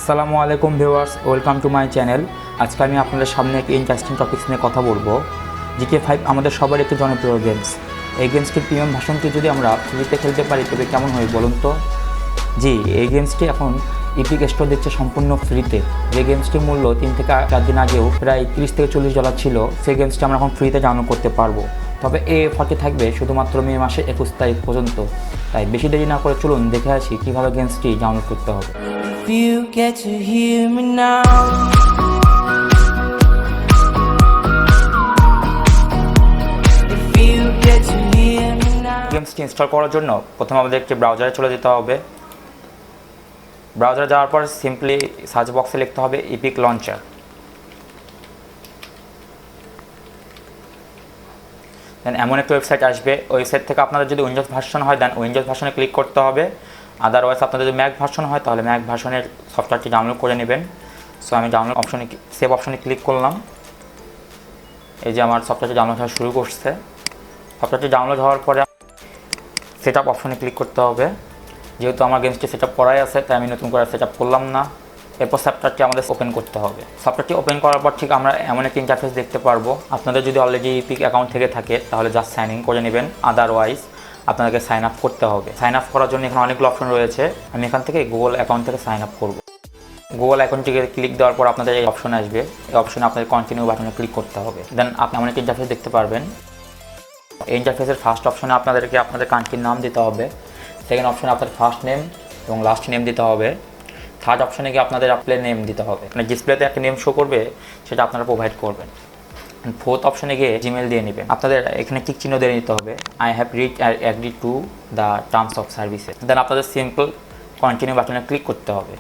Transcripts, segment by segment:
আসসালামু আলাইকুম viewers, welcome to my channel. আজকে আমি আপনাদের সামনে একটি ইন্টারেস্টিং টপিকস নিয়ে কথা বলবো। GTA 5 আমাদের সবার একটি জনপ্রিয় গেমস। এই গেমসটির প্রিমিয়াম ভার্সনটি যদি আমরা ফ্রিতে খেলতে পারি তবে কেমন হয় বলুন তো। জি, এই গেমসটি এখন ইপিক স্টোর দিচ্ছে সম্পূর্ণ ফ্রিতে। যে গেমসটির মূল্য 3 থেকে 4 দিন আগেও প্রায় $30 থেকে $40 ছিল, সেই গেমসটি আমরা এখন ফ্রিতে ডাউনলোড করতে পারবো। তবে এই অফারটি থাকবে শুধুমাত্র মে মাসের 21 তারিখ পর্যন্ত। তাই বেশি দেরি না করে চলুন দেখে আসি কীভাবে গেমসটি ডাউনলোড করতে হবে। You get to hear me now. If you get to hear me now. গেমসটি ইনস্টল করার জন্য প্রথমে আমাদের একটি ব্রাউজারে চলে যেতে হবে। ব্রাউজারে যাওয়ার পর সিম্পলি সার্চ বক্সে লিখতে হবে ইপিক লঞ্চার। দেন এমন একটা ওয়েবসাইট আসবে। ওয়েবসাইট থেকে আপনাদের যদি উইন্ডোজ ভার্সন হয় দেন উইন্ডোজ ভার্সনে ক্লিক করতে হবে। আদারওয়াইজ আপনাদের যদি ম্যাক ভার্সন হয় তাহলে ম্যাক ভার্সনের সফটওয়্যারটি ডাউনলোড করে নেবেন। সো আমি ডাউনলোড অপশনে সেভ অপশনে ক্লিক করলাম। এই যে আমার সফটওয়্যারটি ডাউনলোড হওয়া শুরু করছে। সফটওয়্যারটি ডাউনলোড হওয়ার পরে সেট আপ অপশনে ক্লিক করতে হবে। যেহেতু আমার গেমসটি সেট আপ করাই আছে তাই আমি নতুন করে সেট আপ করলাম না। এরপর সফটওয়্যারটি আমাদের ওপেন করতে হবে। সফটওয়্যারটি ওপেন করার পর ঠিক আমরা এমন একটি ইন্টারফেস দেখতে পারবো। আপনাদের যদি অলরেডি ইপিক অ্যাকাউন্ট থেকে থাকে তাহলে জাস্ট সাইন ইন করে নেবেন, আদারওয়াইজ আপনাদেরকে সাইন আপ করতে হবে। সাইন আপ করার জন্য এখানে অনেকগুলো অপশন রয়েছে। আমি এখান থেকে গুগল অ্যাকাউন্ট থেকে সাইন আপ করব। গুগল অ্যাকাউন্টটিকে ক্লিক দেওয়ার পর আপনাদের এই অপশন আসবে। এই অপশনে আপনাদের কন্টিনিউ বাটনে ক্লিক করতে হবে। দেন আপনি এমন একটি ইন্টারফেস দেখতে পারবেন। এই ইন্টারফেসের ফার্স্ট অপশনে আপনাদেরকে আপনাদের কান্ট্রির নাম দিতে হবে। সেকেন্ড অপশনে আপনার ফার্স্ট নেম এবং লাস্ট নেম দিতে হবে। থার্ড অপশনে গিয়ে আপনাদের অ্যাপ্লাই নেম দিতে হবে। মানে ডিসপ্লেতে একটা নেম শো করবে, সেটা আপনারা প্রোভাইড করবেন। ফোর্থ অপশনে গিয়ে জিমেল দিয়ে নেবেন। আপনাদের এখানে টিক চিহ্ন দিয়ে নিতে হবে, আই হ্যাভ রিড আর agree to the terms of services. Then আপনাদের সিম্পল কন্টিনিউ বাটনে ক্লিক করতে হবে।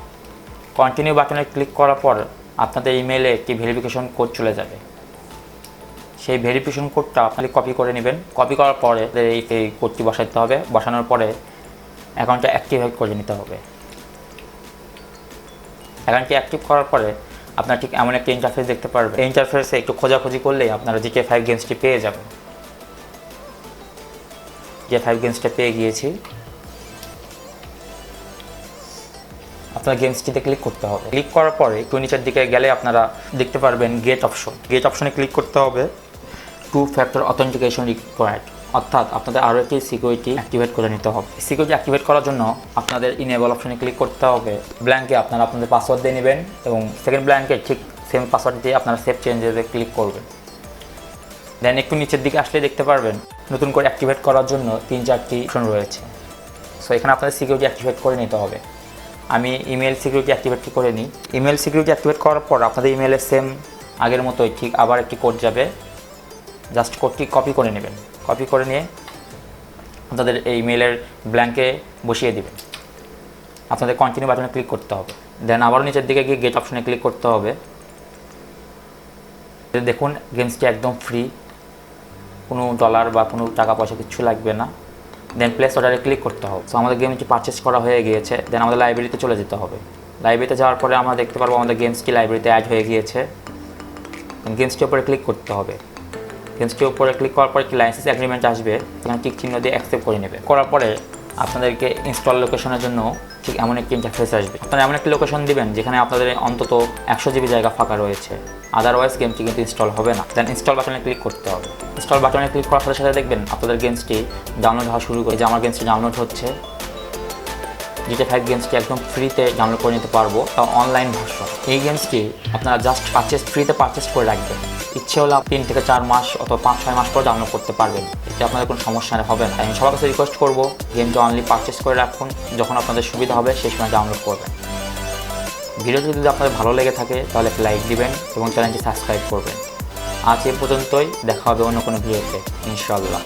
কন্টিনিউ বাটনে ক্লিক করার পর আপনাদের ইমেইলে একটি ভেরিফিকেশন কোড চলে যাবে। সেই ভেরিফিকেশন কোডটা আপনি কপি করে নেবেন। কপি করার পরে এই কোডটি বসাতে হবে। বসানোর পরে অ্যাকাউন্টটা অ্যাক্টিভেট করে নিতে হবে। অ্যাকাউন্টটি অ্যাক্টিভ করার পরে আপনারা ঠিক এমন একটা ইন্টারফেস দেখতে পারবেন। এই ইন্টারফেসে একটু খোঁজাখুঁজি করলেই আপনারা GTA 5 গেমসটি পেয়ে যাবেন। GTA 5 গেমসটা পেয়ে গিয়েছি। আপনারা গেমসটিতে ক্লিক করতে হবে। ক্লিক করার পরে একটু নিচের দিকে গেলে আপনারা দেখতে পারবেন গেট অপশন। গেট অপশনে ক্লিক করতে হবে। 2 ফ্যাক্টর অথেন্টিকেশন রিকোয়ার্ড, অর্থাৎ আপনাদের আরও একটি সিকিউরিটি অ্যাক্টিভেট করে নিতে হবে। সিকিউরিটি অ্যাক্টিভেট করার জন্য আপনাদের ইনেবল অপশনে ক্লিক করতে হবে। ব্ল্যাঙ্কে আপনারা আপনাদের পাসওয়ার্ড দিয়ে নেবেন এবং সেকেন্ড ব্ল্যাঙ্কে ঠিক সেম পাসওয়ার্ড দিয়ে আপনারা সেভ চেঞ্জেসে ক্লিক করবেন। দেন একটু নিচের দিকে আসলে দেখতে পারবেন নতুন করে অ্যাক্টিভেট করার জন্য 3-4টি অপশন রয়েছে। সো এখানে আপনাদের সিকিউরিটি অ্যাক্টিভেট করে নিতে হবে। আমি ইমেল সিকিউরিটি অ্যাক্টিভেট করে নিই। ইমেল সিকিউরিটি অ্যাক্টিভেট করার পর আপনাদের ইমেলে সেম আগের মতোই ঠিক আবার একটি কোড যাবে। জাস্ট কোডটি কপি করে নেবেন। কপি করে নিয়ে আপনাদের এই ইমেলের ব্ল্যাঙ্কে বসিয়ে দেবেন। আপনাদের কন্টিনিউ বাটনে ক্লিক করতে হবে। দেন আবারও নিচের দিকে গিয়ে গেট অপশনে ক্লিক করতে হবে। দেখুন গেমসটি একদম ফ্রি, কোনো ডলার বা কোনো টাকা পয়সা কিছু লাগবে না। দেন প্লেস অর্ডারে ক্লিক করতে হবে। সো আমাদের গেমটি পারচেস করা হয়ে গিয়েছে। দেন আমাদের লাইব্রেরিতে চলে যেতে হবে। লাইব্রেরিতে যাওয়ার পরে আমরা দেখতে পারবো আমাদের গেমসটি লাইব্রেরিতে অ্যাড হয়ে গিয়েছে। গেমসটির উপরে ক্লিক করতে হবে। গেমসটির উপরে ক্লিক করার পরে একটি লাইসেন্স এগ্রিমেন্ট আসবে, সেখানে টিক চিহ্ন দিয়ে অ্যাকসেপ্ট করে নেবে। করার পরে আপনাদেরকে ইনস্টল লোকেশনের জন্য ঠিক এমন একটি ইন্টারফেস আসবে। আপনারা এমন একটি লোকেশন দিবেন যেখানে আপনাদের অন্তত 100 GB জায়গা ফাঁকা রয়েছে, আদারওয়াইজ গেমটি কিন্তু ইনস্টল হবে না। দেন ইনস্টল বাটনে ক্লিক করতে হবে। ইনস্টল বাটনে ক্লিক করার সাথে সাথে দেখবেন আপনাদের গেমসটি ডাউনলোড হওয়া শুরু করে। যে আমার গেমসটি ডাউনলোড হচ্ছে। GTA 5 গেমসটি একদম ফ্রিতে ডাউনলোড করে নিতে পারবো, তাও অনলাইন ভার্সন। এই গেমসটি আপনারা জাস্ট ফ্রিতে পারচেস করে রাখবেন। ইচ্ছে হলে 3 থেকে 4 মাস অথবা 5-6 মাস পর ডাউনলোড করতে পারবেন। এতে আপনাদের কোনো সমস্যা হবে না। আমি সবার কাছে রিকোয়েস্ট করবো গেমটা অনলি পারচেস করে রাখুন, যখন আপনাদের সুবিধা হবে সেই সময় ডাউনলোড করবেন। ভিডিওটি যদি আপনাদের ভালো লেগে থাকে তাহলে একটা লাইক দিবেন এবং চ্যানেলটি সাবস্ক্রাইব করবেন। আজ এ পর্যন্তই, দেখা হবে অন্য কোনো ভিডিওতে ইনশাআল্লাহ।